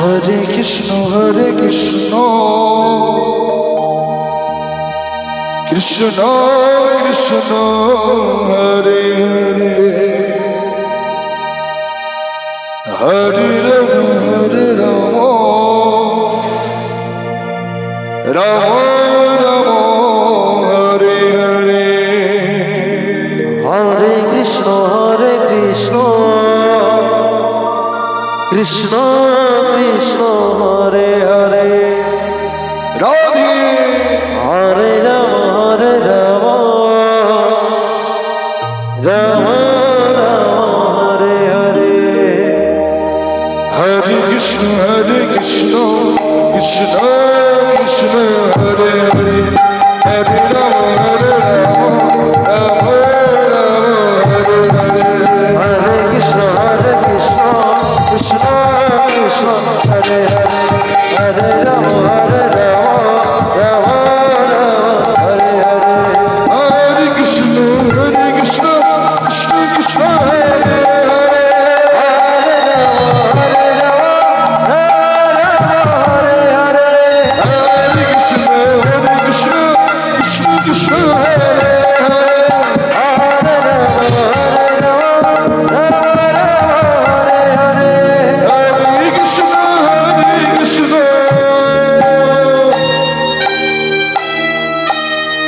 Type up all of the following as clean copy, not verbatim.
Hare Krishna Krishna Krishna Hare Hare Hare Ram Ram Ram Hare Hare Hare Krishna Krishna Krishna Hare Hare Radhe Hare Ram Ram Ram Hare Hare Hare Krishna Krishna Krishna Hare Hare Hare Ram Ram Ram Hare Hare Hare Krishna Krishna Krishna Hare Hare Hare Ram Ram Hare Hare Hare Krishna Krishna Krishna Hare Hare Hare Krishna Krishna Krishna Hare Hare Krishna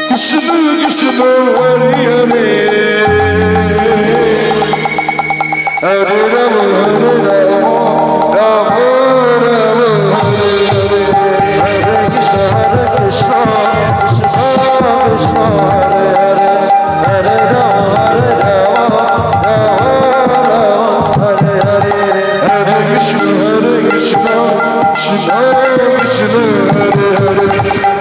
Krishna Krishna Hare Hare Hare Ram Ram Ram Hare Hare Hare Krishna Krishna Hare Hare Hare Ram Hare Hare Hare Krishna Krishna Krishna Hare Hare